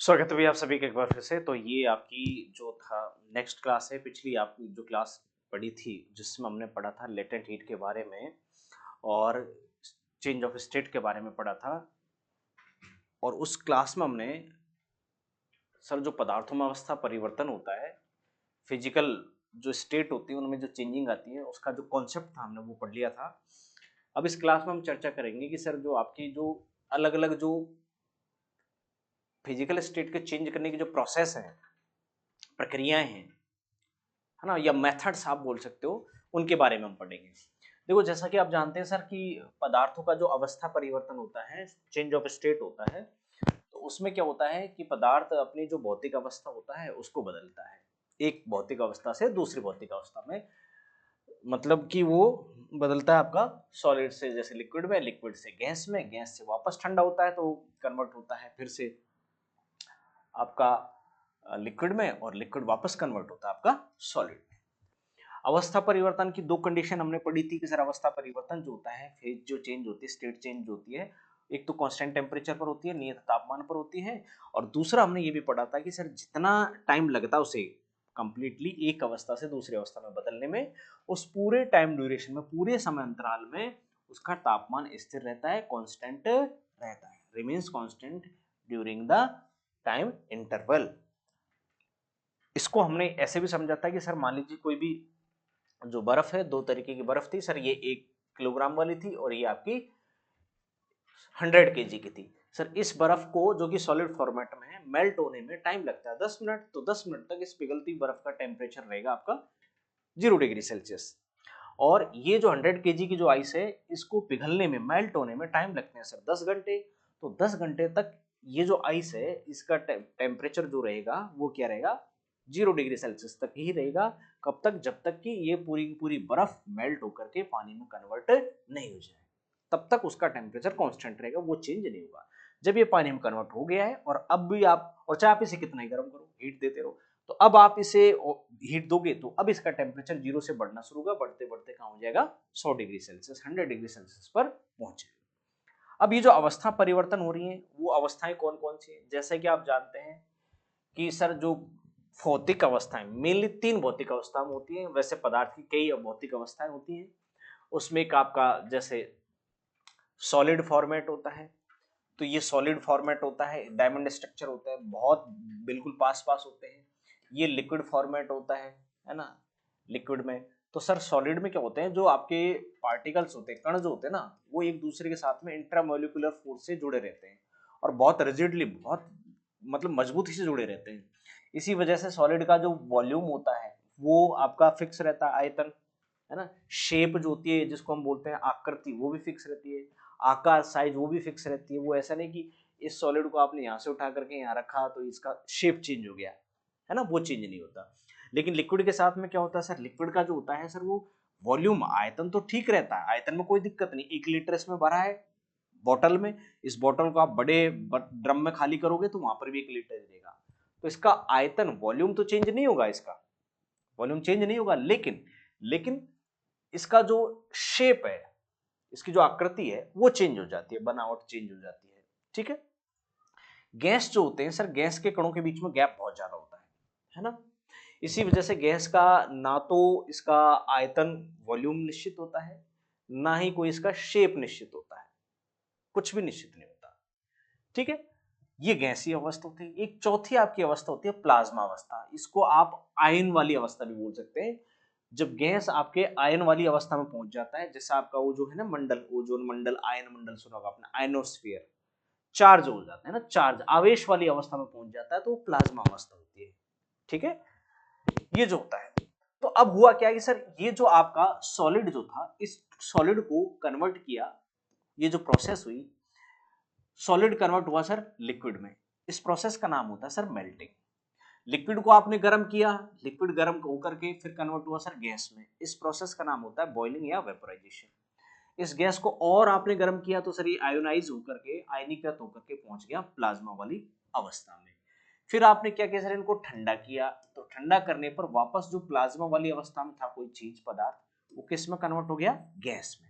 स्वागत है भैया आप सभी का एक बार फिर से। तो ये आपकी जो था नेक्स्ट क्लास है। पिछली आपकी जो क्लास पढ़ी थी जिसमें हमने पढ़ा था लेटेंट हीट के बारे में और चेंज ऑफ स्टेट के बारे में पढ़ा था। और उस क्लास में हमने सर जो पदार्थों में अवस्था परिवर्तन होता है, फिजिकल जो स्टेट होती है उनमें जो चेंजिंग आती है, उसका जो कॉन्सेप्ट था हमने वो पढ़ लिया था। अब इस क्लास में हम चर्चा करेंगे कि सर जो आपकी जो अलग अलग जो फिजिकल स्टेट के चेंज करने की जो प्रोसेस है, प्रक्रियाएं हैं, है ना, या मेथड्स आप बोल सकते हो, उनके बारे में हम पढ़ेंगे। देखो जैसा कि आप जानते हैं सर कि पदार्थों का जो अवस्था परिवर्तन होता है, चेंज ऑफ स्टेट होता है, तो उसमें क्या होता है कि पदार्थ अपनी जो भौतिक अवस्था होता है उसको बदलता है एक भौतिक अवस्था से दूसरी भौतिक अवस्था में। मतलब कि वो बदलता है आपका सॉलिड से जैसे लिक्विड में, लिक्विड से गैस में, गैस से वापस ठंडा होता है तो कन्वर्ट होता है फिर से आपका लिक्विड में, और लिक्विड वापस कन्वर्ट होता है आपका सॉलिड में। अवस्था परिवर्तन की दो कंडीशन हमने पढ़ी थी कि सर अवस्था परिवर्तन जो होता है, फेज जो चेंज होती है, स्टेट चेंज होती है, एक तो कांस्टेंट टेम्परेचर पर होती है, नियत तापमान पर होती है, और दूसरा हमने ये भी पढ़ा था कि सर जितना टाइम लगता है उसे कंप्लीटली एक अवस्था से दूसरी अवस्था में बदलने में, उस पूरे टाइम ड्यूरेशन में, पूरे समय अंतराल में उसका तापमान स्थिर रहता है, कांस्टेंट रहता है, remains constant during the time interval. इसको हमने ऐसे भी समझा था कि सर मान लीजिए कोई भी जो बर्फ है, दो तरीके की बर्फ थी सर, ये 1 किलोग्राम वाली थी और ये आपकी 100 kg की थी। सर इस बर्फ को जो कि सॉलिड फॉर्मेट में है, मेल्ट होने में टाइम लगता है 10 मिनट, तो 10 मिनट तक इस पिघलती बर्फ का टेम्परेचर रहेगा आपका 0 डिग्री सेल्सियस। और ये जो 100 kg की जो आइस है, इसको पिघलने में, मेल्ट होने में टाइम लगते हैं सर 10 घंटे। तो 10 घंटे तक ये जो आइस है इसका टेम्परेचर जो रहेगा वो क्या रहेगा, 0 डिग्री सेल्सियस तक ही रहेगा। कब तक? जब तक कि ये पूरी की पूरी बर्फ मेल्ट होकर के पानी में कन्वर्ट नहीं हो जाए, तब तक उसका टेम्परेचर कांस्टेंट रहेगा, वो चेंज नहीं होगा। जब ये पानी में कन्वर्ट हो गया है, और अब भी आप, और चाहे आप इसे कितना ही गर्म करो, हीट देते रहो, तो अब आप इसे हीट दोगे तो अब इसका टेम्परेचर 0 से बढ़ना शुरू होगा, बढ़ते बढ़ते कहां हो जाएगा, 100 डिग्री सेल्सियस, 100 डिग्री सेल्सियस पर पहुंचेगा। अब ये जो अवस्था परिवर्तन हो रही है वो अवस्थाएं कौन कौन सी है, जैसे कि आप जानते हैं कि सर जो भौतिक अवस्थाएं मेनली 3 भौतिक अवस्थाएं होती हैं, वैसे पदार्थ की कई भौतिक अवस्थाएं होती हैं। उसमें एक आपका जैसे सॉलिड फॉर्मेट होता है, तो ये सॉलिड फॉर्मेट होता है, डायमंड स्ट्रक्चर होता है, बहुत बिल्कुल पास पास होते हैं। ये लिक्विड फॉर्मेट होता है ना, लिक्विड में। तो सर सॉलिड में क्या होते हैं, जो आपके पार्टिकल्स होते हैं, कण जो होते हैं ना, वो एक दूसरे के साथ में इंट्रामोलिकुलर फोर्स से जुड़े रहते हैं, और बहुत रिजिडली, बहुत मतलब मजबूती से जुड़े रहते हैं। इसी वजह से सॉलिड का जो वॉल्यूम होता है वो आपका फिक्स रहता है, आयतन, है ना। शेप जो होती है जिसको हम बोलते हैं आकृति, वो भी फिक्स रहती है। आकार, साइज, वो भी फिक्स रहती है। वो ऐसा नहीं कि इस सॉलिड को आपने यहाँ से उठा करके यहाँ रखा तो इसका शेप चेंज हो गया, है ना, वो चेंज नहीं होता। लेकिन लिक्विड के साथ में क्या होता है सर, लिक्विड का जो होता है सर, वो वॉल्यूम, आयतन तो ठीक रहता है, आयतन में कोई दिक्कत नहीं। 1 लीटर इसमें भरा है बॉटल में, इस बॉटल को आप बड़े ड्रम में खाली करोगे तो वहां पर भी 1 लीटर रहेगा, तो इसका आयतन, वॉल्यूम तो चेंज नहीं होगा, इसका वॉल्यूम चेंज नहीं होगा, लेकिन इसका जो शेप है, इसकी जो आकृति है वो चेंज हो जाती है, बनावट चेंज हो जाती है, ठीक है। गैस जो होते हैं सर, गैस के कणों के बीच में गैप बहुत ज्यादा होता है ना। इसी वजह से गैस का ना तो इसका आयतन, वॉल्यूम निश्चित होता है, ना ही कोई इसका शेप निश्चित होता है, कुछ भी निश्चित नहीं होता, ठीक है। ये गैसीय अवस्था होती है। एक चौथी आपकी अवस्था होती है प्लाज्मा अवस्था, इसको आप आयन वाली अवस्था भी बोल सकते हैं। जब गैस आपके आयन वाली अवस्था में पहुंच जाता है, जैसे आपका वो जो है ना मंडल, ओजोन मंडल, आयन मंडल सुना होगा आपने, आयनोस्फीयर, चार्ज हो जाता है ना, चार्ज, आवेश वाली अवस्था में पहुंच जाता है, तो वो प्लाज्मा अवस्था होती है, ठीक है। ये जो होता है, तो अब हुआ क्या कि सर ये जो आपका सॉलिड जो था, इस सॉलिड को कन्वर्ट किया, ये जो प्रोसेस हुई, सॉलिड कन्वर्ट हुआ सर लिक्विड में, इस प्रोसेस का नाम होता है सर मेल्टिंग। लिक्विड को आपने गर्म किया, लिक्विड गर्म होकर के फिर कन्वर्ट हुआ सर गैस में, इस प्रोसेस का नाम होता है बॉइलिंग या वेपोराइजेशन। इस गैस को और आपने गर्म किया तो सर ये आयोनाइज होकर के, आयनीकृत होकर के पहुंच गया प्लाज्मा वाली अवस्था में। फिर आपने क्या किया सर, इनको ठंडा किया, तो ठंडा करने पर वापस जो प्लाज्मा वाली अवस्था में था कोई चीज, पदार्थ, वो किस में कन्वर्ट हो गया, गैस में।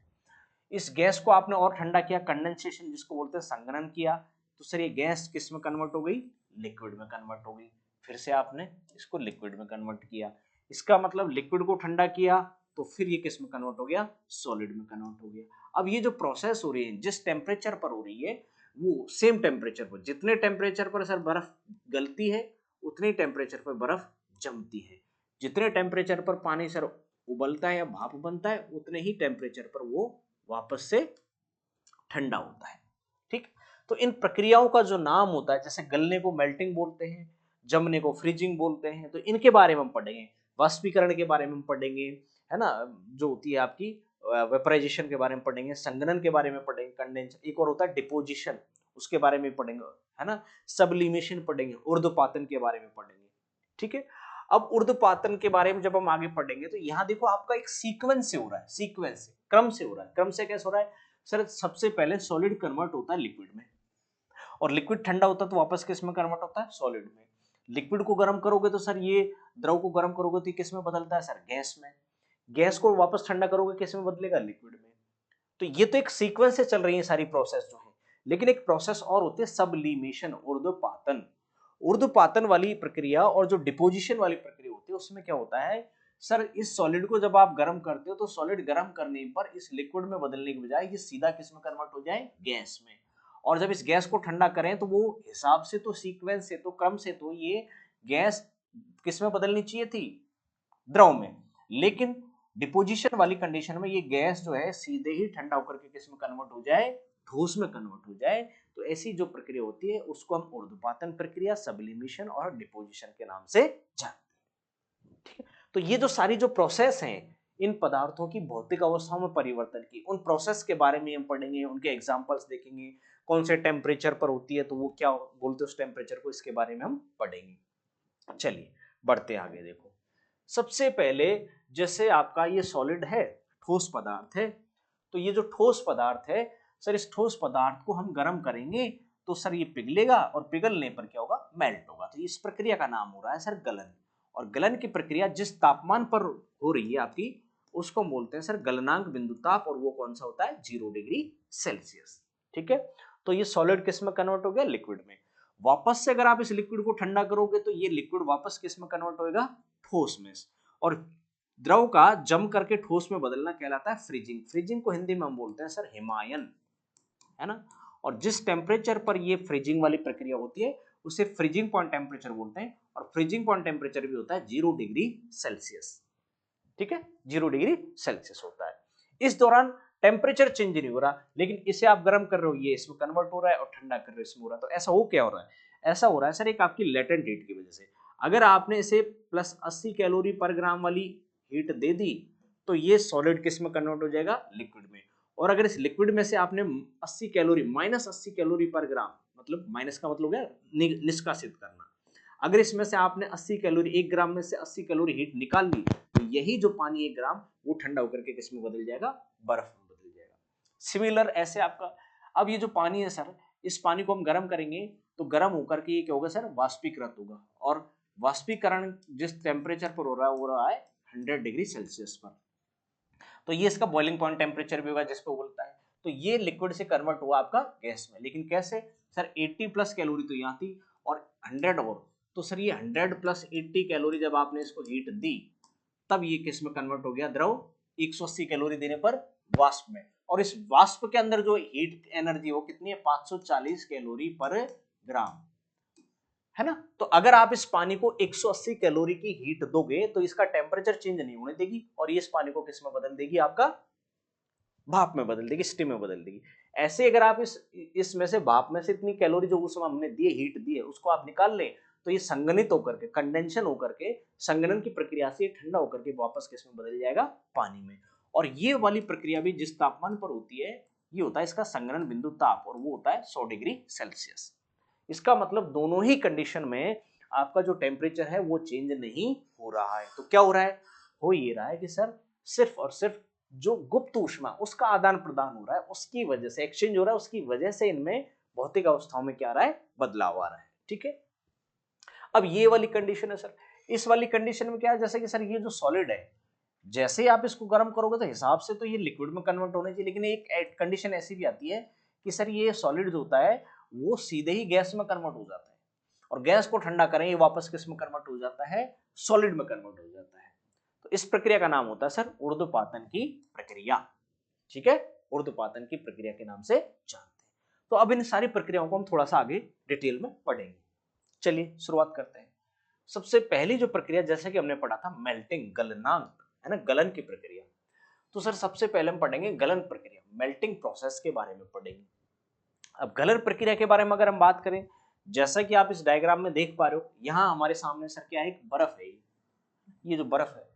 इस गैस को आपने और ठंडा किया, कंडेंसेशन जिसको बोलते हैं, संघनन किया, तो सर ये गैस किस में कन्वर्ट हो गई, लिक्विड में कन्वर्ट हो गई, फिर से आपने इसको लिक्विड में कन्वर्ट किया, इसका मतलब लिक्विड को ठंडा किया तो फिर ये किस में कन्वर्ट हो गया, सॉलिड में कन्वर्ट हो गया। अब ये जो प्रोसेस हो रही है जिस टेम्परेचर पर हो रही है वो सेम टेम्परेचर पर, जितने टेम्परेचर पर सर बर्फ गलती है उतने टेम्परेचर पर बर्फ जमती है, जितने टेम्परेचर पर पानी सर उबलता है या भाप बनता है उतने ही टेम्परेचर पर वो वापस से ठंडा होता है। ठीक, तो इन प्रक्रियाओं का जो नाम होता है, जैसे गलने को मेल्टिंग बोलते हैं, जमने को फ्रीजिंग बोलते हैं, तो इनके बारे में हम पढ़ेंगे, वाष्पीकरण के बारे में हम पढ़ेंगे, है ना, जो होती है आपकी वेपराइजेशन के बारे में पढ़ेंगे, संघनन के बारे में पढ़ेंगे, कंडेंसेशन, एक और होता है डिपोजिशन, उसके बारे में पढ़ेंगे, है ना, सब्लिमेशन पढ़ेंगे, ऊर्ध्वपातन के बारे में पढ़ेंगे। ठीक है, अब ऊर्ध्वपातन के बारे में जब हम आगे पढ़ेंगे तो यहाँ देखो आपका एक सीक्वेंस से हो रहा है, सीक्वेंस से, क्रम से हो रहा है। क्रम से कैसे हो रहा है सर, सबसे पहले सॉलिड कन्वर्ट होता है लिक्विड में, और लिक्विड ठंडा होता है तो वापस किस में कन्वर्ट होता है, सॉलिड में। लिक्विड को गर्म करोगे तो सर ये द्रव को गर्म करोगे तो किस में बदलता है सर, गैस में। गैस को वापस ठंडा करोगे किस में बदलेगा, लिक्विड में। तो ये तो एक सीक्वेंस से चल रही है सारी प्रोसेस जो है, लेकिन एक प्रोसेस और होती है सब्लिमेशन, ऊर्ध्वपातन। ऊर्ध्वपातन वाली प्रक्रिया और जो डिपोजिशन वाली प्रक्रिया होती है उसमें क्या होता है सर, इस सॉलिड को जब आप गर्म करते हो तो सॉलिड गर्म करने पर इस लिक्विड में बदलने की बजाय ये सीधा किस में कन्वर्ट हो जाए, गैस में। और जब इस गैस को ठंडा करें तो वो हिसाब से तो सीक्वेंस से तो क्रम से तो ये गैस किस में बदलनी चाहिए थी, द्रव में, लेकिन डिपोजिशन वाली कंडीशन में ये गैस जो है सीधे ही ठंडा होकर के किस में कन्वर्ट हो जाए, ठोस में कन्वर्ट हो जाए। तो ऐसी जो प्रक्रिया होती है उसको हम ऊर्ध्वपातन प्रक्रिया, सब्लिमेशन और डिपोजिशन के नाम से जानते हैं। ठीक है, तो ये जो सारी जो प्रोसेस हैं इन पदार्थों की भौतिक अवस्थाओं में परिवर्तन की, उन प्रोसेस के बारे में हम पढ़ेंगे, उनके एग्जांपल्स देखेंगे, कौन से टेम्परेचर पर होती है तो वो क्या बोलते हैं उस टेम्परेचर को, इसके बारे में हम पढ़ेंगे। चलिए बढ़ते आगे। देखो सबसे पहले जैसे आपका ये सॉलिड है, ठोस पदार्थ है, तो ये जो ठोस पदार्थ है सर, इस ठोस पदार्थ को हम गर्म करेंगे तो सर ये पिघलेगा, और पिघलने पर क्या होगा, मेल्ट होगा। तो इस प्रक्रिया का नाम हो रहा है सर गलन। और गलन की प्रक्रिया जिस तापमान पर हो रही है आपकी उसको बोलते हैं सर गलनांक बिंदु ताप, और वो कौन सा होता है, 0 डिग्री सेल्सियस। ठीक है, तो ये सॉलिड किस में कन्वर्ट हो गया, लिक्विड में। वापस से अगर आप इस लिक्विड को ठंडा करोगे तो ये लिक्विड वापस किस में कन्वर्ट होगा, ठोस में। और द्रव का जम करके ठोस में बदलना कहलाता है फ्रीजिंग। फ्रीजिंग को हिंदी में हम बोलते हैं सर हिमायन, है ना। और जिस टेम्परेचर पर ये फ्रीजिंग वाली प्रक्रिया होती है उसे फ्रीजिंग पॉइंट टेम्परेचर बोलते हैं, और फ्रीजिंग पॉइंट टेम्परेचर भी होता है 0 डिग्री सेल्सियस। ठीक है, 0 डिग्री सेल्सियस होता है। इस दौरान टेम्परेचर चेंज नहीं हो रहा, लेकिन इसे आप गर्म कर रहे हो ये इसमें कन्वर्ट हो रहा है, और ठंडा कर रहे हो इसमें हो रहा है। तो ऐसा हो क्या हो रहा है, ऐसा हो रहा है सर एक आपकी लेटेंट हीट की वजह से। अगर आपने इसे प्लस 80 कैलोरी पर ग्राम वाली हीट दे दी तो ये सॉलिड किस में कन्वर्ट हो जाएगा, लिक्विड में। और अगर इस लिक्विड में से आपने 80 कैलोरी, माइनस 80 कैलोरी पर ग्राम, मतलब माइनस का मतलब है निष्कासित करना, अगर इसमें से आपने 80 कैलोरी, 1 ग्राम में से 80 कैलोरी हीट निकाल ली तो यही जो पानी 1 ग्राम वो ठंडा होकर के किस में बदल जाएगा, बर्फ में बदल जाएगा। सिमिलर ऐसे आपका, अब ये जो पानी है सर, इस पानी को हम गर्म करेंगे तो गर्म होकर के ये क्या होगा सर, वाष्पीकृत होगा। और वाष्पीकरण जिस टेम्परेचर पर हो रहा है 100 डिग्री सेल्सियस पर, तो ये इसका बॉइलिंग पॉइंट टेम्परेचर भी होगा जिसको बोलता है। तो ये लिक्विड से कन्वर्ट हुआ आपका गैस में, लेकिन कैसे सर, 80 प्लस कैलोरी तो यहाँ थी और 100 और, तो सर ये 100 प्लस 80 कैलोरी जब आपने इसको हीट दी तब ये किस में कन्वर्ट हो गया, द्रव 180 कैलोरी देने पर वाष्प में। और इस वाष्प के अंदर जो हीट एनर्जी वो कितनी है, 540 कैलोरी पर ग्राम, है ना। तो अगर आप इस पानी को 180 कैलोरी की हीट दोगे तो इसका टेम्परेचर चेंज नहीं होने देगी, और ये इस पानी को किस में बदल देगी, आपका भाप में बदल देगी, स्टीम में बदल देगी। ऐसे अगर आप इसमें से भाप में से इतनी कैलोरी जो उस समय हमने दी, हीट दी है, उसको आप निकाल लें तो ये संघनित होकर के, कंडेंशन होकर के, संघनन की प्रक्रिया से ठंडा होकर के वापस किस में बदल जाएगा, पानी में। और ये वाली प्रक्रिया भी जिस तापमान पर होती है ये होता है इसका संघनन बिंदु ताप, और वो होता है 100 डिग्री सेल्सियस। इसका मतलब दोनों ही कंडीशन में आपका जो टेम्परेचर है वो चेंज नहीं हो रहा है। तो क्या हो रहा है, हो ये रहा है कि सर सिर्फ और सिर्फ जो गुप्त ऊष्मा उसका आदान प्रदान हो रहा है, उसकी वजह से एक्सचेंज हो रहा है, उसकी वजह से इनमें भौतिक अवस्थाओं में क्या आ रहा है, बदलाव आ रहा है। ठीक है, अब ये वाली कंडीशन है सर। इस वाली कंडीशन में क्या है, जैसे कि सर ये जो सॉलिड है जैसे ही आप इसको गर्म करोगे तो हिसाब से तो ये लिक्विड में कन्वर्ट होने चाहिए, लेकिन एक कंडीशन ऐसी भी आती है कि सर ये सॉलिड जो होता है वो सीधे ही गैस में कन्वर्ट हो जाता है। और गैस को ठंडा करें ये वापस किस में कन्वर्ट हो जाता है, सॉलिड में कन्वर्ट हो जाता है। तो इस प्रक्रिया का नाम होता है सर ऊर्ध्वपातन की प्रक्रिया। ठीक है, ऊर्ध्वपातन की प्रक्रिया के नाम से जानते हैं। तो अब इन सारी प्रक्रियाओं को हम थोड़ा सा आगे डिटेल में पढ़ेंगे। चलिए शुरुआत करते हैं। सबसे पहली जो प्रक्रिया जैसे कि हमने पढ़ा था मेल्टिंग, गलनांक, है ना, गलन की प्रक्रिया। तो सर सबसे पहले हम पढ़ेंगे गलन प्रक्रिया, मेल्टिंग प्रोसेस के बारे में पढ़ेंगे। अब गलन प्रक्रिया के बारे में अगर हम बात करें, जैसा कि आप इस डायग्राम में देख पा रहे हो, यहां हमारे सामने सर क्या है, एक बर्फ है। ये जो बर्फ है,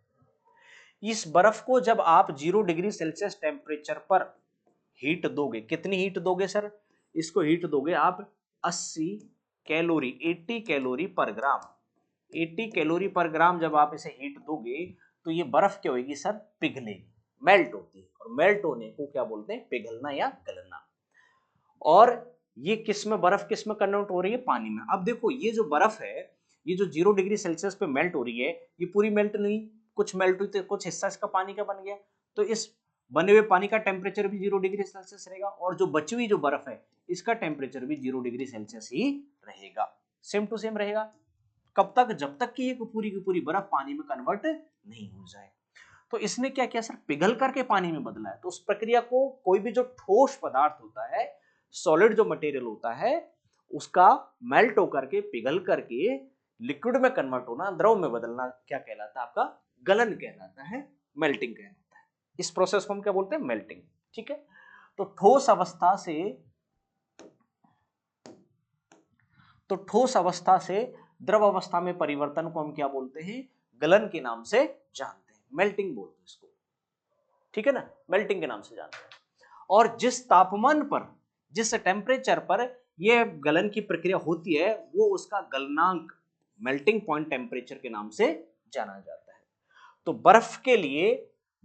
इस बर्फ को जब आप 0 डिग्री सेल्सियस टेम्परेचर पर हीट दोगे, कितनी हीट दोगे सर, इसको हीट दोगे आप 80 कैलोरी, 80 कैलोरी पर ग्राम। 80 कैलोरी पर ग्राम जब आप इसे हीट दोगे तो ये बर्फ क्या होगी सर, पिघलेगी, मेल्ट होती है। और मेल्ट होने को क्या बोलते हैं, पिघलना या गलना। और ये किस में, बर्फ किस में कन्वर्ट हो रही है, पानी में। अब देखो ये जो बर्फ है, ये जो 0 डिग्री सेल्सियस पे मेल्ट हो रही है, ये पूरी मेल्ट नहीं, कुछ मेल्ट हुई तो कुछ हिस्सा इसका पानी का बन गया। तो इस बने हुए पानी का टेम्परेचर भी 0 डिग्री सेल्सियस रहेगा, और जो बची हुई जो बर्फ है इसका टेम्परेचर भी 0 डिग्री सेल्सियस ही रहेगा, सेम टू सेम रहेगा। कब तक, जब तक कि ये पूरी की पूरी बर्फ पानी में कन्वर्ट नहीं हो जाए। तो इसने क्या किया सर, पिघल करके पानी में बदला है। तो उस प्रक्रिया को कोई भी जो ठोस पदार्थ होता है, सॉलिड जो मटेरियल होता है, उसका मेल्ट होकर के, पिघल करके लिक्विड में कन्वर्ट होना, द्रव में बदलना क्या कहलाता है, आपका गलन कहलाता है, मेल्टिंग कहलाता है। इस प्रोसेस को हम क्या बोलते हैं, मेल्टिंग। ठीक है, तो ठोस अवस्था से द्रव अवस्था में परिवर्तन को हम क्या बोलते हैं, गलन के नाम से जानते हैं, मेल्टिंग बोलते हैं इसको। ठीक है ना, मेल्टिंग के नाम से जानते हैं। और जिस तापमान पर, जिस टेम्परेचर पर यह गलन की प्रक्रिया होती है, वो उसका गलनांक, मेल्टिंग पॉइंट टेम्परेचर के नाम से जाना जाता है। तो बर्फ के लिए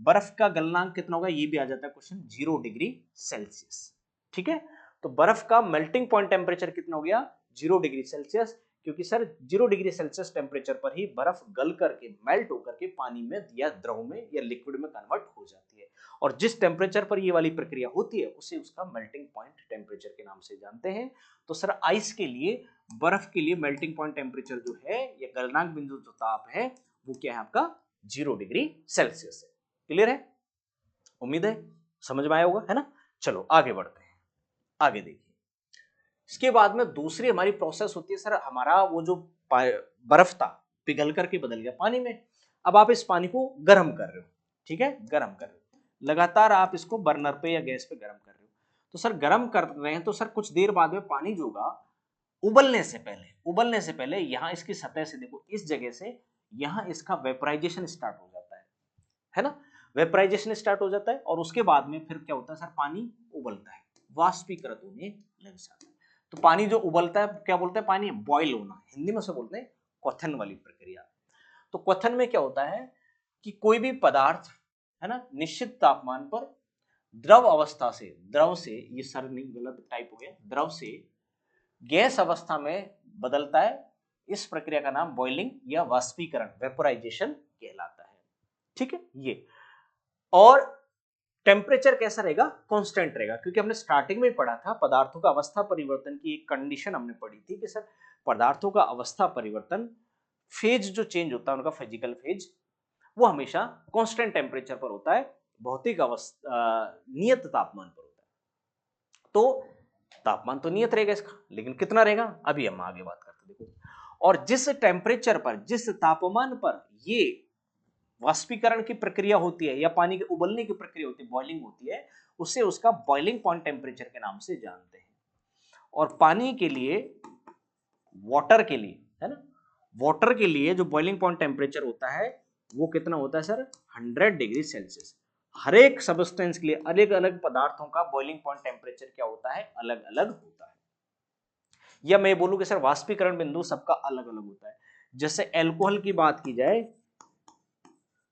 बर्फ का गलनांक कितना होगा, ये भी आ जाता है क्वेश्चन, 0 डिग्री सेल्सियस। ठीक है, तो बर्फ का मेल्टिंग पॉइंट टेम्परेचर कितना हो गया, 0 डिग्री सेल्सियस, क्योंकि सर 0 डिग्री सेल्सियस टेम्परेचर पर ही बर्फ गल करके, मेल्ट होकर के पानी में या द्रव में या लिक्विड में कन्वर्ट हो जाती है। और जिस टेम्परेचर पर ये वाली प्रक्रिया होती है उसे उसका मेल्टिंग पॉइंट टेम्परेचर के नाम से जानते हैं। तो सर आइस के लिए, बर्फ के लिए मेल्टिंग पॉइंट टेम्परेचर जो है, या गलनांक बिंदु जो ताप है, वो क्या है आपका, 0 डिग्री सेल्सियस है। क्लियर है, उम्मीद है समझ में आया होगा, है ना। चलो आगे बढ़ते हैं, आगे देखिए। इसके बाद में दूसरी हमारी प्रोसेस होती है सर, हमारा वो जो बर्फ था पिघल करके बदल गया पानी में। अब आप इस पानी को गर्म कर रहे हो, ठीक है, गर्म कर रहे हो, लगातार आप इसको बर्नर पे या गैस पे गर्म कर रहे हो। तो सर गर्म कर रहे हैं तो सर कुछ देर बाद में पानी जो होगा, उबलने से पहले यहाँ इसकी सतह से देखो, इस जगह से यहाँ इसका वेपराइजेशन स्टार्ट हो जाता है ना, वेपराइजेशन स्टार्ट हो जाता है। और उसके बाद में फिर क्या होता है सर, पानी उबलता है, वाष्पीकृत होने लग जाता है। तो पानी जो उबलता है क्या बोलते हैं, पानी बॉयल होना, हिंदी में से बोलते हैं क्वथन वाली प्रक्रिया। तो क्वथन में क्या होता है कि कोई भी पदार्थ, है ना, निश्चित तापमान पर द्रव अवस्था से, द्रव से, ये सर नहीं गलत टाइप हो गया, द्रव से गैस अवस्था में बदलता है। इस प्रक्रिया का नाम बॉइलिंग या वाष्पीकरण, वेपोराइजेशन कहलाता है। ठीक है, ये और टेम्परेचर कैसा रहेगा, कांस्टेंट रहेगा, क्योंकि हमने स्टार्टिंग में पढ़ा था पदार्थों का अवस्था परिवर्तन की एक कंडीशन हमने पढ़ी थी कि सर पदार्थों का अवस्था परिवर्तन, फेज जो चेंज होता है उनका, फिजिकल फेज, वो हमेशा कांस्टेंट टेम्परेचर पर होता है, भौतिक अवस्था नियत तापमान पर होता है। तो तापमान तो नियत रहेगा इसका, लेकिन कितना रहेगा अभी हम आगे बात करते हैं। देखो, और जिस टेम्परेचर पर, जिस तापमान पर ये वाष्पीकरण की प्रक्रिया होती है या पानी के उबलने की प्रक्रिया होती है, बॉइलिंग होती है, उसे उसका बॉइलिंग पॉइंट टेम्परेचर के नाम से जानते हैं। और पानी के लिए, वाटर के लिए, है ना, वाटर के लिए जो बॉइलिंग पॉइंट टेम्परेचर होता है वो कितना होता है सर, 100 डिग्री सेल्सियस। हर एक सब्सटेंस के लिए, अलग अलग पदार्थों का बॉइलिंग पॉइंट टेम्परेचर क्या होता है, अलग अलग होता है। या मैं बोलूं कि सर वाष्पीकरण बिंदु सबका अलग अलग होता है। जैसे अल्कोहल की बात की जाए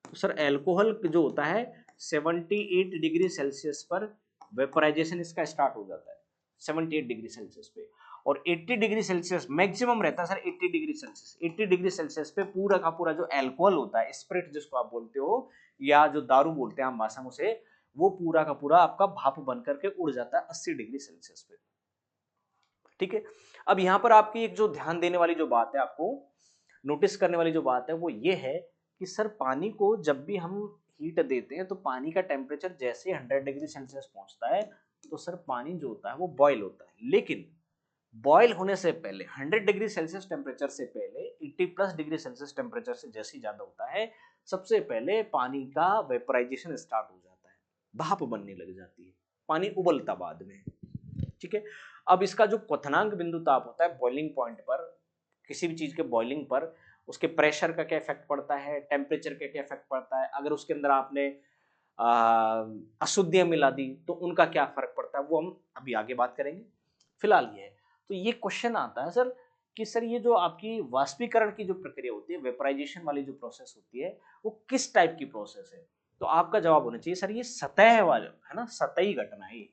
तो सर अल्कोहल जो होता है 78 डिग्री सेल्सियस पर वेपोराइजेशन इसका स्टार्ट हो जाता है, 78 डिग्री सेल्सियस पे। और 80 डिग्री सेल्सियस मैक्सिमम रहता है sir, 80 degree Celsius. 80 degree Celsius पे पूरा का पूरा जो अल्कोहल होता है, स्पिरिट जिसको आप बोलते हो या जो दारू बोलते हैं हम भाषा में उसे, वो पूरा का पूरा आपका भाप बन करके उड़ जाता है 80 डिग्री सेल्सियस पे। ठीक है। अब यहाँ पर आपकी एक जो ध्यान देने वाली जो बात है, आपको नोटिस करने वाली जो बात है वो ये है कि सर पानी को जब भी हम हीट देते हैं तो पानी का टेम्परेचर जैसे 100 डिग्री सेल्सियस पहुंचता है तो सर पानी जो होता है वो बॉयल होता है, लेकिन बॉयल होने से पहले 100 डिग्री सेल्सियस टेम्परेचर से पहले 80 प्लस डिग्री सेल्सियस टेम्परेचर से जैसे ही ज्यादा होता है, सबसे पहले पानी का वेपराइजेशन स्टार्ट हो जाता है, भाप बनने लग जाती है, पानी उबलता बाद में। ठीक है। अब इसका जो क्वथनांक बिंदु ताप होता है बॉइलिंग पॉइंट पर, किसी भी चीज के बॉइलिंग पर उसके प्रेशर का क्या इफेक्ट पड़ता है, टेम्परेचर का क्या इफेक्ट पड़ता है, अगर उसके अंदर आपने अशुद्धियां मिला दी तो उनका क्या फर्क पड़ता है, वो हम अभी आगे बात करेंगे। फिलहाल ये है, तो ये क्वेश्चन आता है सर कि सर ये जो आपकी वाष्पीकरण की जो प्रक्रिया होती है, वेपराइजेशन वाली जो प्रोसेस होती है, वो किस टाइप की प्रोसेस है। तो आपका जवाब होना चाहिए सर ये सतह वाला है ना, सतही घटना है,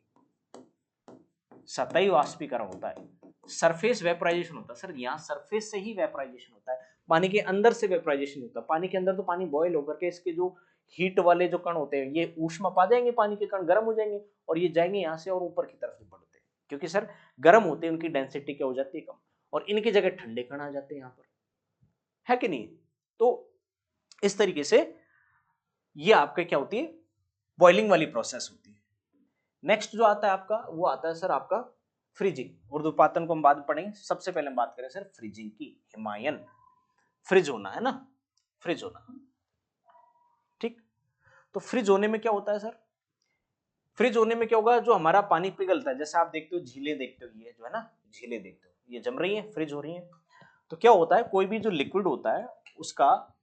सतही वाष्पीकरण होता है, सरफेस वेपराइजेशन होता है। सर यहाँ सरफेस से ही वेपराइजेशन होता है, पानी के अंदर से वेपराइजेशन होता है। पानी के अंदर तो पानी बॉयल होकर के इसके जो हीट वाले जो कण होते हैं ये ऊष्मा पा जाएंगे, पानी के कण गर्म हो जाएंगे और ये जाएंगे यहाँ से और ऊपर की तरफ बढ़ते हैं, क्योंकि सर गर्म होते हैं, उनकी डेंसिटी क्या हो जाती है, कम, और इनकी जगह ठंडे कण आ जाते हैं यहाँ पर, है कि नहीं। तो इस तरीके से ये आपके क्या होती है, बॉइलिंग वाली प्रोसेस होती है। नेक्स्ट जो आता है आपका, वो आता है सर आपका फ्रीजिंग। उर्ध्वपातन को हम बाद में पढ़ेंगे, सबसे पहले हम बात करें सर फ्रीजिंग की। हिमायन, फ्रिज होना है ना, फ्रिज होना, ठीक। तो फ्रिज होने में क्या होता है सर, फ्रिज होने में क्या होगा, जो हमारा पानी पिघलता है, जैसे आप देखते हो झीलें देखते हो, ये जो है ना झीलें देखते हो, ये जम रही है, फ्रिज हो रही है। तो क्या होता है, कोई भी जो लिक्विड होता है उसका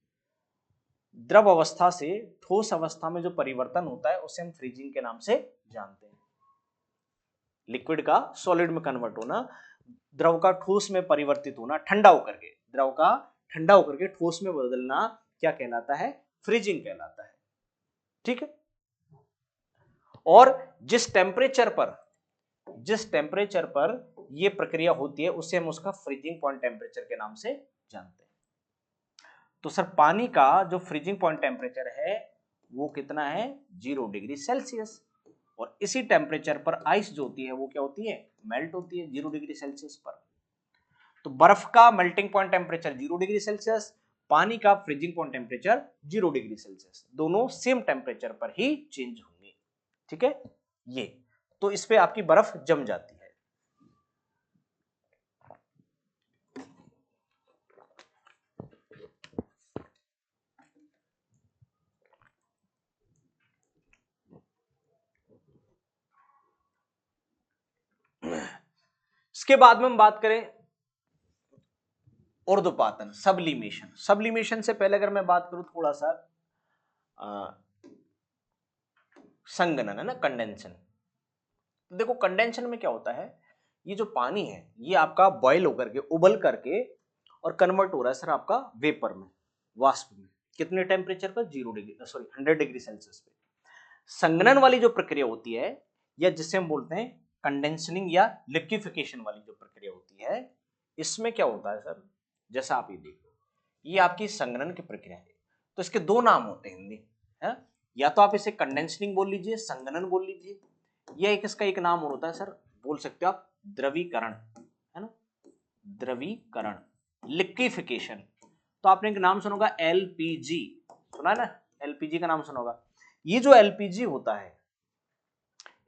द्रव अवस्था से ठोस अवस्था में जो परिवर्तन होता है उसे हम फ्रीजिंग के नाम से जानते हैं। लिक्विड का सॉलिड में कन्वर्ट होना, द्रव का ठोस में परिवर्तित होना, ठंडा होकर के, द्रव का ठंडा होकर के ठोस में बदलना क्या कहलाता है, फ्रीजिंग कहलाता है। ठीक है। और जिस टेम्परेचर पर यह प्रक्रिया होती है उसे हम उसका फ्रीजिंग पॉइंट टेम्परेचर के नाम से जानते हैं। तो सर पानी का जो फ्रीजिंग पॉइंट टेम्परेचर है वो कितना है, 0 डिग्री सेल्सियस। और इसी टेम्परेचर पर आइस जो होती है वो क्या होती है, मेल्ट होती है 0 डिग्री सेल्सियस पर। तो बर्फ का melting point temperature 0 degree Celsius, पानी का freezing point temperature 0 degree Celsius, दोनों सेम टेम्परेचर पर ही चेंज होंगे। ठीक है। ये तो इस पे आपकी बर्फ जम जाती है। इसके बाद में हम बात करें ऊर्ध्वपातन, सब्लिमेशन। सब्लिमेशन से पहले अगर मैं बात करूं थोड़ा सा संघनन है ना, कंडेंशन। तो देखो कंडेंशन में क्या होता है, ये जो पानी है ये आपका बॉयल होकर के, उबल करके और कन्वर्ट हो रहा है सर आपका वेपर में, वाष्प में, कितने टेम्परेचर पर, 0 डिग्री, सॉरी 100 डिग्री सेल्सियस पे। संघनन वाली जो प्रक्रिया होती है, या जिसे हम बोलते हैं कंडेंसनिंग या लिक्विफिकेशन वाली जो प्रक्रिया होती है, इसमें क्या होता है सर, जैसा आप ये देखो, ये आपकी संघनन की प्रक्रिया है। तो इसके दो नाम होते हैं हिंदी है, या तो आप इसे कंडेंसनिंग बोल लीजिए, संघनन बोल लीजिए, या एक इसका एक नाम और होता है सर, बोल सकते हो आप द्रवीकरण, है ना, द्रवीकरण, लिक्विफिकेशन। तो आपने एक नाम सुना होगा एलपीजी, सुना है ना, एलपीजी का नाम सुना होगा। ये जो एलपीजी होता है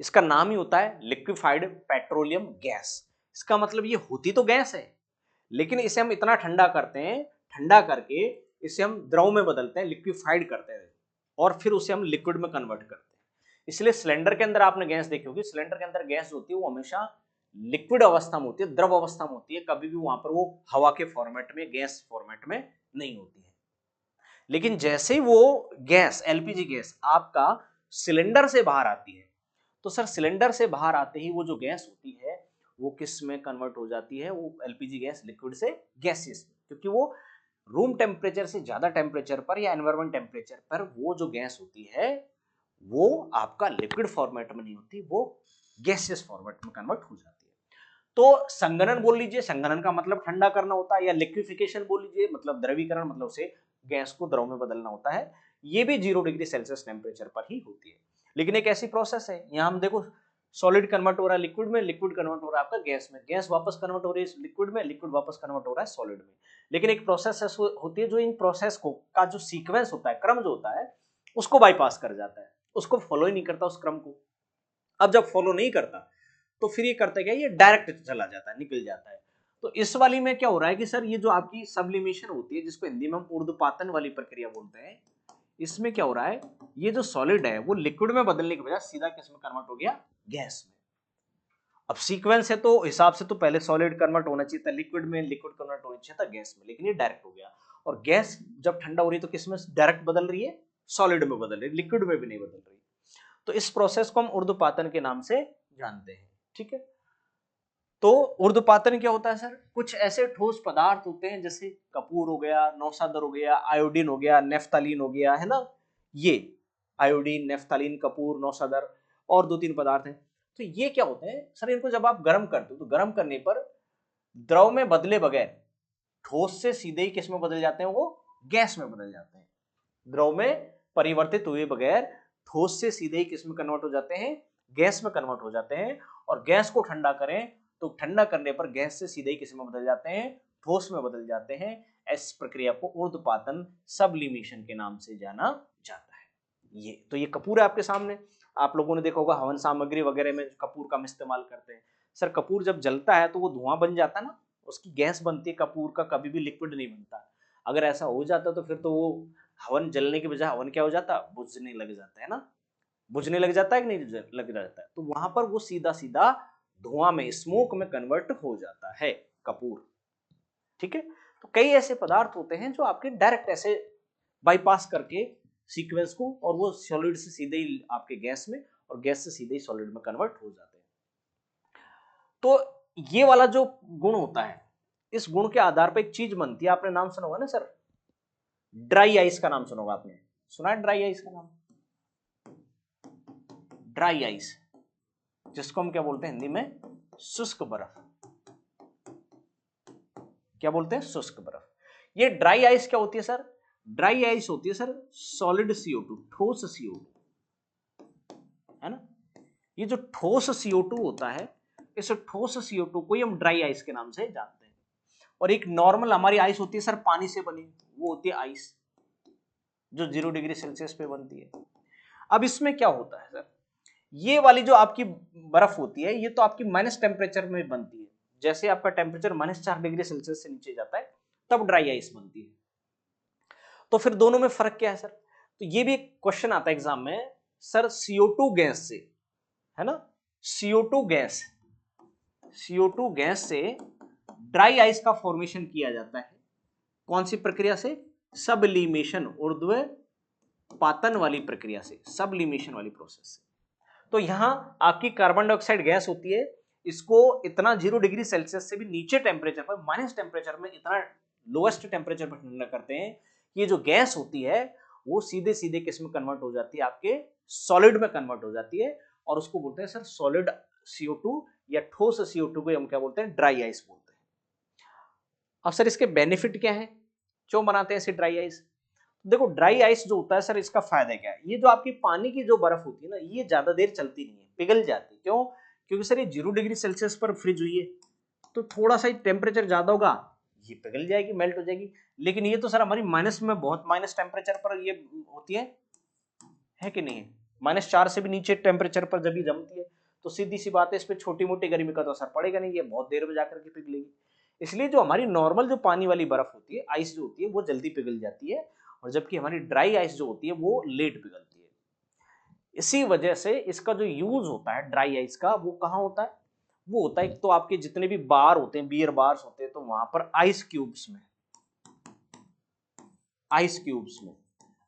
इसका नाम ही होता है लिक्विफाइड पेट्रोलियम गैस। इसका मतलब ये होती तो गैस है, लेकिन इसे हम इतना ठंडा करते हैं, ठंडा करके इसे हम द्रव में बदलते हैं, लिक्विफाइड करते हैं, और फिर उसे हम लिक्विड में कन्वर्ट करते हैं। इसलिए सिलेंडर के अंदर आपने गैस देखी होगी, सिलेंडर के अंदर गैस होती है वो हमेशा लिक्विड अवस्था में होती है, द्रव अवस्था में होती है, कभी भी वहां पर वो हवा के फॉर्मेट में, गैस फॉर्मेट में नहीं होती है। लेकिन जैसे ही वो गैस, एलपीजी गैस आपका सिलेंडर से बाहर आती है, तो सर सिलेंडर से बाहर आते ही वो जो गैस होती है वो किस में कन्वर्ट हो जाती है, वो एलपीजी गैस लिक्विड से गैसियस में, क्योंकि वो रूम टेम्परेचर से ज्यादा टेम्परेचर पर या एनवायरमेंट टेम्परेचर पर वो जो गैस होती है वो आपका लिक्विड फॉर्मेट में नहीं होती, वो गैसियस फॉर्मेट में कन्वर्ट हो जाती है। तो संघनन बोल लीजिए, संघनन का मतलब ठंडा करना होता है, या लिक्विफिकेशन बोल लीजिए, मतलब द्रवीकरण, मतलब उसे गैस को द्रव में बदलना होता है। ये भी 0 डिग्री सेल्सियस टेम्परेचर पर ही होती है। लेकिन एक ऐसी प्रोसेस है, यहां हम देखो सॉलिड कन्वर्ट हो रहा है लिक्विड में, लिक्विड कन्वर्ट हो रहा है आपका गैस में, गैस वापस कन्वर्ट हो रही है लिक्विड में, लिक्विड वापस कन्वर्ट हो रहा है सॉलिड में। लेकिन एक प्रोसेस होती है जो इन प्रोसेस को का जो सीक्वेंस होता है, क्रम जो होता है, उसको बाईपास कर जाता है, उसको फॉलो ही नहीं करता उस क्रम को। अब जब फॉलो नहीं करता तो फिर ये करता क्या, ये डायरेक्ट चला जाता है, निकल जाता है। तो इस वाली में क्या हो रहा है कि सर ये जो आपकी सब्लिमेशन होती है, जिसको हिंदी में हम ऊर्ध्वपातन वाली प्रक्रिया बोलते हैं, इसमें क्या हो रहा है, ये जो सॉलिड है वो लिक्विड में बदलने के बजाय सीधा किस में कन्वर्ट हो गया, गैस में। अब सीक्वेंस है तो हिसाब से तो पहले सॉलिड कन्वर्ट होना चाहिए था लिक्विड में, लिक्विड कन्वर्ट होना चाहिए था गैस में, लेकिन ये डायरेक्ट हो गया। और गैस जब ठंडा हो रही है तो किस में डायरेक्ट बदल रही है, सॉलिड में बदल रही है, लिक्विड में भी नहीं बदल रही। तो इस प्रोसेस को हम ऊर्ध्वपातन के नाम से जानते हैं, ठीक है। तो ऊर्ध्वपातन क्या होता है सर, कुछ ऐसे ठोस पदार्थ होते हैं जैसे कपूर हो गया, नौसादर हो गया, आयोडीन हो गया, नेफ्थालीन हो गया, है ना, ये आयोडीन, नेफ्थालीन, कपूर, नौसादर और 2-3 पदार्थ हैं। तो ये क्या होते हैं सर, इनको जब आप गर्म करते हो तो गर्म करने पर द्रव में बदले बगैर ठोस से सीधे ही किस में बदल जाते हैं, वो गैस में बदल जाते हैं। द्रव में परिवर्तित हुए बगैर ठोस से सीधे ही किस में कन्वर्ट हो जाते हैं, गैस में कन्वर्ट हो जाते हैं। और गैस को ठंडा करें तो ठंडा करने पर गैस से सीधे ही किस में बदल जाते हैं, ठोस में बदल जाते हैं। इस प्रक्रिया को ऊर्ध्वपातन, सब्लिमेशन के नाम से जाना जाता है। ये तो ये कपूर है आपके सामने, आप लोगों ने देखा होगा हवन सामग्री वगैरह में कपूर का हम इस्तेमाल करते हैं। सर कपूर जब जलता है तो वो धुआं बन जाता है ना, उसकी गैस बनती है, कपूर का कभी भी लिक्विड नहीं बनता। अगर ऐसा हो जाता तो फिर तो वो हवन जलने के बजाय हवन क्या हो जाता, बुझने लग जाता है ना, बुझने लग जाता है कि नहीं लग जाता है। तो वहां पर वो सीधा सीधा धुआं में, स्मोक में कन्वर्ट हो जाता है कपूर, ठीक है। तो कई ऐसे पदार्थ होते हैं जो आपके डायरेक्ट ऐसे बाईपास करके सीक्वेंस को, और वो सॉलिड से सीधे ही आपके गैस में और गैस से सीधे ही सॉलिड में कन्वर्ट हो जाते हैं। तो ये वाला जो गुण होता है, इस गुण के आधार पर एक चीज बनती है, आपने नाम सुना होगा ना सर, ड्राई आइस का नाम सुना होगा आपने, सुना है ड्राई आइस का नाम, ड्राई आइस, जिसको हम क्या बोलते हैं हिंदी में, शुष्क बर्फ। क्या बोलते हैं, शुष्क बर्फ। ये ड्राई आइस क्या होती है सर, ड्राई आइस होती है सर सॉलिड CO2, ठोस CO2, है ना। ये जो ठोस CO2 होता है, इस ठोस CO2 को ही हम ड्राई आइस के नाम से जानते हैं। और एक नॉर्मल हमारी आइस होती है सर पानी से बनी, वो होती है आइस, जो 0 डिग्री सेल्सियस पे बनती है। अब इसमें क्या होता है सर, ये वाली जो आपकी बर्फ होती है, ये तो आपकी माइनस टेम्परेचर में बनती है। जैसे आपका टेम्परेचर -4 डिग्री सेल्सियस से नीचे जाता है तब ड्राई आइस बनती है। तो फिर दोनों में फर्क क्या है सर, तो ये भी एक क्वेश्चन आता है एग्जाम में, सर CO2 गैस से, है ना, CO2 गैस, CO2 गैस से ड्राई आइस का फॉर्मेशन किया जाता है, कौन सी प्रक्रिया से, सब्लिमेशन, ऊर्ध्वपातन वाली प्रक्रिया से, सब्लिमेशन वाली प्रोसेस से। तो यहां आपकी कार्बन डाइऑक्साइड गैस होती है, इसको इतना 0 डिग्री सेल्सियस से भी नीचे टेम्परेचर पर, माइनस टेम्परेचर में इतना लोएस्ट टेम्परेचर पर ठंडा करते हैं, ये जो गैस होती है वो सीधे सीधे किस में कन्वर्ट हो जाती है, आपके सॉलिड में कन्वर्ट हो जाती है। और उसको बोलते हैं सर सॉलिड CO2, या ठोस CO2 को हम क्या बोलते हैं, ड्राई आइस बोलते हैं। अब सर इसके बेनिफिट क्या है, क्यों बनाते हैं ऐसे ड्राई आइस। देखो ड्राई आइस जो होता है सर, इसका फायदा क्या है, ये जो आपकी पानी की जो बर्फ होती है ना, ये ज्यादा देर चलती नहीं है, पिघल जाती है। क्यों, क्योंकि सर ये 0 डिग्री सेल्सियस पर फ्रिज हुई है, तो थोड़ा सा ही टेम्परेचर ज्यादा होगा, ये पिघल जाएगी, मेल्ट हो जाएगी। लेकिन ये तो सर हमारी माइनस में, बहुत माइनस टेम्परेचर पर ये होती है कि नहीं है, -4 से भी नीचे टेम्परेचर पर जब ये जमती है, तो सीधी सी बात है, इस पर छोटी मोटी गर्मी का तो असर पड़ेगा नहीं, ये बहुत देर में जाकर के पिघलेगी। इसलिए जो हमारी नॉर्मल जो पानी वाली बर्फ होती है, आइस जो होती है, वो जल्दी पिघल जाती है, और जबकि हमारी ड्राई आइस जो होती है वो लेट पिघलती है। इसी वजह से इसका जो यूज होता है ड्राई आइस का, वो कहाँ होता है, वो होता है तो आपके जितने भी बार होते हैं, बियर बार्स होते हैं, तो वहां पर आइस क्यूब्स में, आइस क्यूब्स में।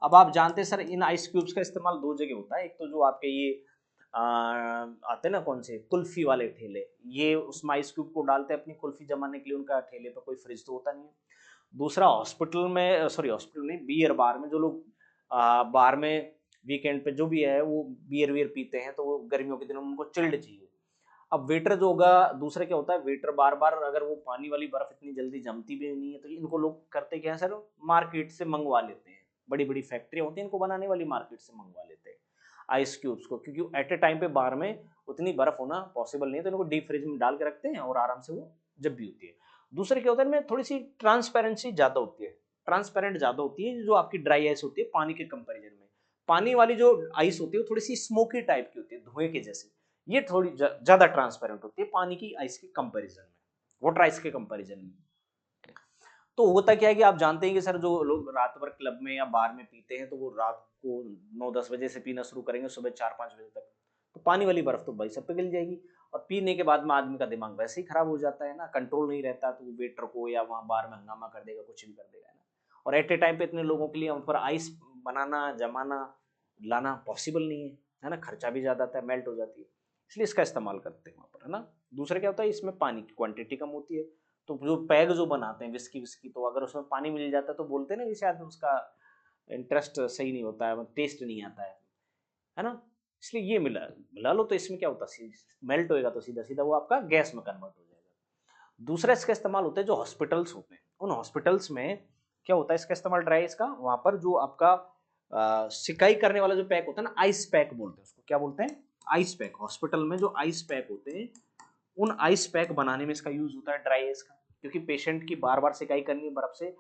अब आप जानते हैं सर इन आइस क्यूब्स का इस्तेमाल दो जगह होता है, एक तो जो आपके ये आते हैं ना, कौन से कुल्फी वाले ठेले, ये उसमें आइस क्यूब को डालते हैं अपनी कुल्फी जमाने के लिए, उनका ठेले पर कोई फ्रिज तो होता नहीं है। दूसरा हॉस्पिटल में, सॉरी हॉस्पिटल नहीं, बियर बार में, जो लोग बार में वीकेंड पे जो भी है वो बियर वियर पीते हैं, तो वो गर्मियों के दिनों में उनको चिल्ड चाहिए। अब वेटर जो होगा, दूसरा क्या होता है, वेटर बार बार, अगर वो पानी वाली बर्फ इतनी जल्दी जमती भी नहीं है, तो इनको लोग करते क्या है सर, मार्केट से मंगवा लेते हैं, बड़ी बड़ी फैक्ट्री होती है इनको बनाने वाली, मार्केट से मंगवा लेते हैं। आइस क्यूब्स को, क्योंकि एट ए टाइम पे बार में उतनी बर्फ होना पॉसिबल नहीं है, तो इनको डीप फ्रिज में डाल के रखते हैं और आराम से वो जब भी होती है। दूसरे क्या होता है इनमें थोड़ी सी ट्रांसपेरेंसी ज्यादा होती है, ट्रांसपेरेंट ज्यादा होती है जो आपकी ड्राई आइस होती है पानी के कंपेरिजन में। पानी वाली जो आइस होती है वो थोड़ी सी स्मोकी टाइप की होती है, धुएं के जैसे, ये थोड़ी ज्यादा ट्रांसपेरेंट होती है पानी की आइस के कंपेरिजन में, वाटर आइस के कंपेरिजन में। तो होता क्या है कि आप जानते हैं कि सर जो लोग रात भर क्लब में या बार में पीते हैं तो वो रात को 9-10 बजे से पीना शुरू करेंगे सुबह 4-5 बजे तक, तो पानी वाली बर्फ तो भाई सब पिघल जाएगी, और पीने के बाद में आदमी का दिमाग वैसे ही खराब हो जाता है ना, कंट्रोल नहीं रहता, तो वेटर को या वहाँ बार में हंगामा कर देगा, कुछ भी कर देगा ना। और एट ए टाइम पे इतने लोगों के लिए उन पर आइस बनाना, जमाना, लाना पॉसिबल नहीं है ना, खर्चा भी ज्यादा आता है, मेल्ट हो जाती है, इसलिए इसका इस्तेमाल करते हैं वहाँ पर, है ना। दूसरा क्या होता है इसमें पानी की क्वांटिटी कम होती है, तो जो पैग जो बनाते हैं विस्की विस्की, तो अगर उसमें पानी मिल जाता है तो बोलते हैं ना कि शायद उसका इंटरेस्ट सही नहीं होता है, टेस्ट नहीं आता है ना। इसलिए ये मिला मिला लो, तो इसमें क्या होता है मेल्ट होएगा तो सीधा सीधा वो आपका गैस में कन्वर्ट हो जाएगा। दूसरा इसका इस्तेमाल होता है जो हॉस्पिटल्स होते हैं, उन हॉस्पिटल्स में क्या होता है इसका इस्तेमाल ड्राई आइस का, वहां पर जो आपका सिकाई करने वाला जो पैक होता है ना, आइस पैक बोलते हैं उसको, क्या बोलते हैं, आइस पैक। हॉस्पिटल में जो आइस पैक होते हैं, उन आइस पैक बनाने में इसका यूज होता है ड्राई आइस का, क्योंकि पेशेंट की बार बार सिकाई करनी है बर्फ से,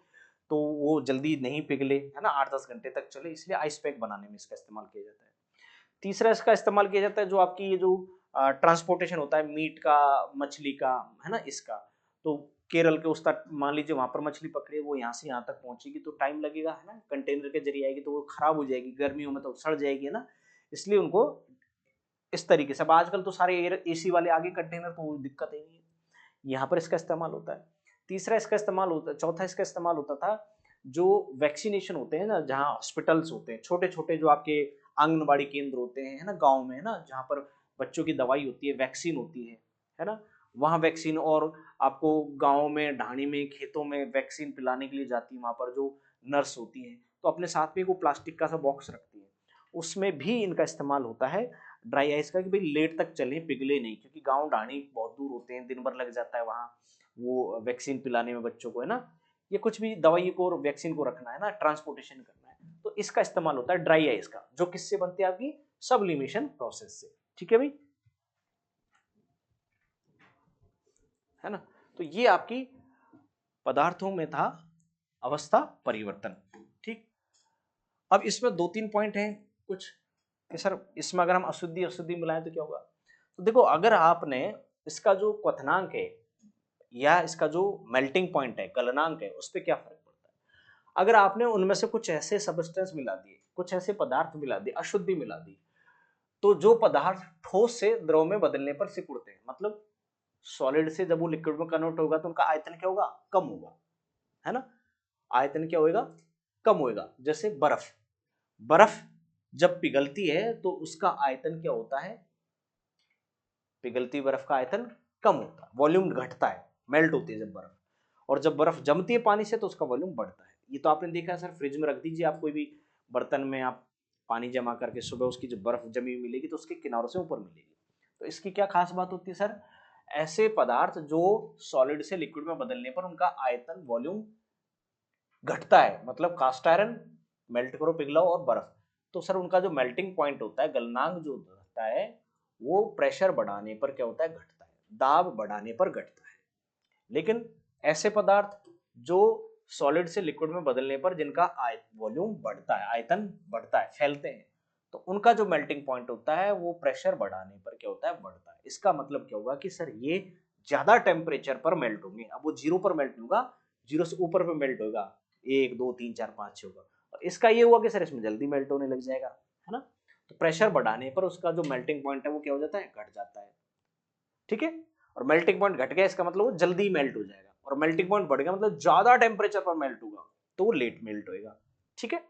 तो वो जल्दी नहीं पिघले, है ना, 8-10 घंटे तक चले, इसलिए आइस पैक बनाने में इसका इस्तेमाल किया जाता है। तीसरा इसका इस्तेमाल किया जाता है जो आपकी ये जो ट्रांसपोर्टेशन होता है मीट का, मछली का, है ना, इसका, तो केरल के उस तक मान लीजिए वहां पर मछली पकड़े, वो यहाँ से यहाँ तक पहुंचेगी तो टाइम लगेगा, है ना, कंटेनर के जरिए आएगी तो वो खराब हो जाएगी, गर्मियों में तो सड़ जाएगी, है ना, इसलिए उनको इस तरीके से। अब आजकल तो सारे एसी वाले आगे कंटेनर, तो दिक्कत ही नहीं है, यहाँ पर इसका इस्तेमाल होता है। तीसरा इसका इस्तेमाल होता है, चौथा इसका इस्तेमाल होता था जो वैक्सीनेशन होते हैं ना, जहाँ हॉस्पिटल्स होते हैं छोटे छोटे, जो आपके आंगनबाड़ी केंद्र होते हैं, है ना, गांव में, है ना, जहाँ पर बच्चों की दवाई होती है, वैक्सीन होती है ना, वहाँ वैक्सीन, और आपको गाँव में, ढाणी में, खेतों में वैक्सीन पिलाने के लिए जाती है, वहाँ पर जो नर्स होती हैं तो अपने साथ में वो प्लास्टिक का सा बॉक्स रखती है, उसमें भी इनका इस्तेमाल होता है ड्राई आइस का, कि भाई लेट तक चले, पिघले नहीं, क्योंकि गांव ढाणी बहुत दूर होते हैं, दिन भर लग जाता है वहाँ वो वैक्सीन पिलाने में बच्चों को, है ना, ये कुछ भी दवाई को और वैक्सीन को रखना है ना, ट्रांसपोर्टेशन करना है, तो इसका इस्तेमाल होता है ड्राई आइस का, जो किससे बनती है, आपकी सब्लिमेशन प्रोसेस से, ठीक है भाई, है ना। तो ये आपकी पदार्थों में था अवस्था परिवर्तन, ठीक। अब इसमें 2-3 पॉइंट हैं कुछ, कि सर इसमें अगर हम अशुद्धि अशुद्धि मिलाएं तो क्या होगा, तो देखो अगर आपने इसका जो क्वथनांक है या इसका जो मेल्टिंग पॉइंट है, गलनांक है, उस पर क्या फर्क पड़ता है, अगर आपने उनमें से कुछ ऐसे सब्सटेंस मिला दिए, कुछ ऐसे पदार्थ मिला दिए, अशुद्धि मिला दी, तो जो पदार्थ ठोस से द्रव में बदलने पर सिकुड़ते हैं, मतलब सॉलिड से जब वो लिक्विड में कन्वर्ट होगा तो उनका आयतन क्या होगा, कम होगा, है ना, आयतन क्या होगा, कम होगा। जैसे बर्फ, बर्फ जब पिघलती है तो उसका आयतन क्या होता है, पिघलती बर्फ का आयतन कम होता है, वॉल्यूम घटता है, मेल्ट होती है जब बर्फ, और जब बर्फ जमती है पानी से तो उसका वॉल्यूम बढ़ता है। ये तो आपने देखा है सर, फ्रिज में रख दीजिए आप कोई भी बर्तन में, आप पानी जमा करके सुबह उसकी जब बर्फ जमी हुई मिलेगी तो उसके किनारों से ऊपर मिलेगी। तो इसकी क्या खास बात होती है सर, ऐसे पदार्थ जो सॉलिड से लिक्विड में बदलने पर उनका आयतन, वॉल्यूम घटता है, मतलब कास्ट आयरन मेल्ट करो, पिघलाओ, और बर्फ, तो सर उनका जो मेल्टिंग पॉइंट होता है, गलनांक जो होता है, वो प्रेशर बढ़ाने पर क्या होता है, घटता है, दाब बढ़ाने पर घटता है। लेकिन ऐसे पदार्थ जो सॉलिड से लिक्विड में बदलने पर जिनका वॉल्यूम बढ़ता है, आयतन बढ़ता है, फैलते हैं, तो उनका जो मेल्टिंग पॉइंट होता है वो प्रेशर बढ़ाने पर क्या होता है, बढ़ता है। इसका मतलब क्या होगा कि सर ये ज्यादा टेम्परेचर पर मेल्ट होंगे, अब वो 0 पर मेल्ट होगा, 0 से ऊपर पर मेल्ट होगा, 1 2 3 4 5 6 होगा, और इसका ये हुआ कि सर इसमें जल्दी मेल्ट होने लग जाएगा, है ना। तो प्रेशर बढ़ाने पर उसका जो मेल्टिंग पॉइंट है वो क्या हो जाता है, घट जाता है, ठीक है। और मेल्टिंग पॉइंट घट गया इसका मतलब वो जल्दी मेल्ट हो जाएगा, और मेल्टिंग पॉइंट बढ़ गया मतलब ज्यादा टेम्परेचर पर मेल्ट होगा तो वो लेट मेल्ट होएगा, ठीक है।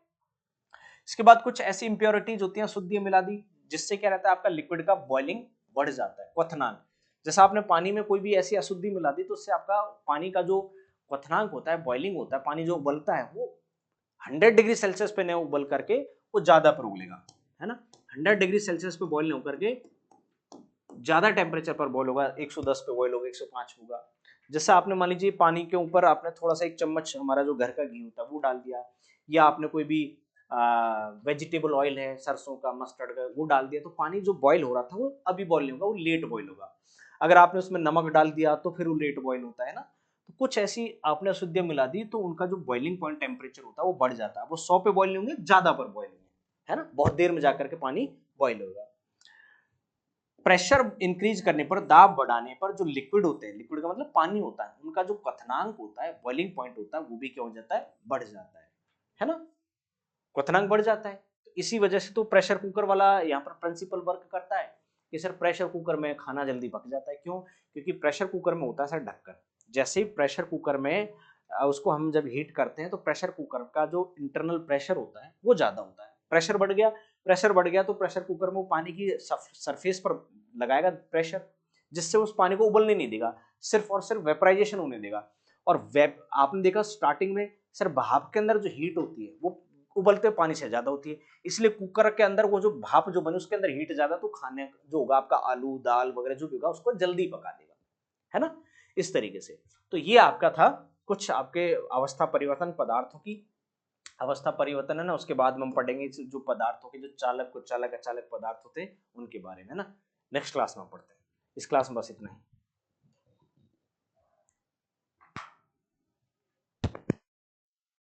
इसके बाद कुछ ऐसी इंप्योरिटीज होती हैं, शुद्धियां मिला दी, जिससे क्या रहता है, आपका लिक्विड का बॉइलिंग बढ़ जाता है, क्वथनांक। जैसा आपने पानी में कोई भी ऐसी अशुद्धि मिला दी तो उससे आपका पानी का जो क्वथनांक होता है, बॉइलिंग होता है, पानी जो उबलता है वो 100 डिग्री सेल्सियस पे नहीं उबल करके वो ज्यादा पर उबलेगा, है ना, 100 डिग्री सेल्सियस पे बॉइल नहीं होकर के ज्यादा टेम्परेचर पर बॉइल होगा, 110 पे बॉइल होगा, 105 होगा। जैसा आपने मान लीजिए पानी के ऊपर आपने थोड़ा सा 1 चम्मच हमारा जो घर का घी होता है वो डाल दिया, या आपने कोई भी वेजिटेबल ऑयल है, सरसों का, मस्टर्ड का, वो डाल दिया तो पानी जो बॉईल हो रहा था वो अभी बॉईल नहीं होगा, वो लेट बॉईल होगा। अगर आपने उसमें नमक डाल दिया तो फिर वो लेट बॉईल होता है ना। तो कुछ ऐसी आपने अशुद्धियां मिला दी तो उनका जो बॉइलिंग पॉइंट टेम्परेचर होता है वो बढ़ जाता है, वो 100 पे बॉईल नहीं होंगे, ज्यादा पर बॉईल होंगे, है ना, बहुत देर में जाकर के पानी बॉईल होगा। प्रेशर इंक्रीज करने पर, दाब बढ़ाने पर जो लिक्विड होते हैं, लिक्विड का मतलब पानी होता है, उनका जो क्वथनांक होता है, बॉइलिंग पॉइंट होता है, वो भी क्या हो जाता है, बढ़ जाता है ना, क्वथनांक बढ़ जाता है। तो इसी वजह से तो प्रेशर कुकर वाला यहाँ पर प्रिंसिपल वर्क करता है कि सर प्रेशर कुकर में खाना जल्दी पक जाता है। क्यों? क्योंकि प्रेशर कुकर में होता है सर ढक्कन। जैसे ही प्रेशर कुकर में उसको हम जब हीट करते हैं तो प्रेशर कुकर का जो इंटरनल प्रेशर होता है वो ज्यादा होता है, प्रेशर बढ़ गया, प्रेशर बढ़ गया तो प्रेशर कुकर में वो पानी की सरफेस पर लगाएगा प्रेशर, जिससे उस पानी को उबलने नहीं देगा, सिर्फ और सिर्फ वेपराइजेशन होने देगा। और वेप आपने देखा स्टार्टिंग में सर भाप के अंदर जो हीट होती है वो उबलते पानी से ज्यादा होती है, इसलिए कुकर के अंदर वो जो भाप जो बने उसके अंदर हीट ज्यादा, तो खाने जो होगा आपका आलू दाल वगैरह जो भी होगा उसको जल्दी पका देगा, है ना, इस तरीके से। तो ये आपका था कुछ आपके अवस्था परिवर्तन पदार्थों की अवस्था परिवर्तन है ना, उसके बाद में हम पढ़ेंगे जो पदार्थों के जो चालक कुचालक अचालक पदार्थ होते हैं उनके बारे में, है ना, नेक्स्ट क्लास में पढ़ते हैं। इस क्लास में बस इतना ही।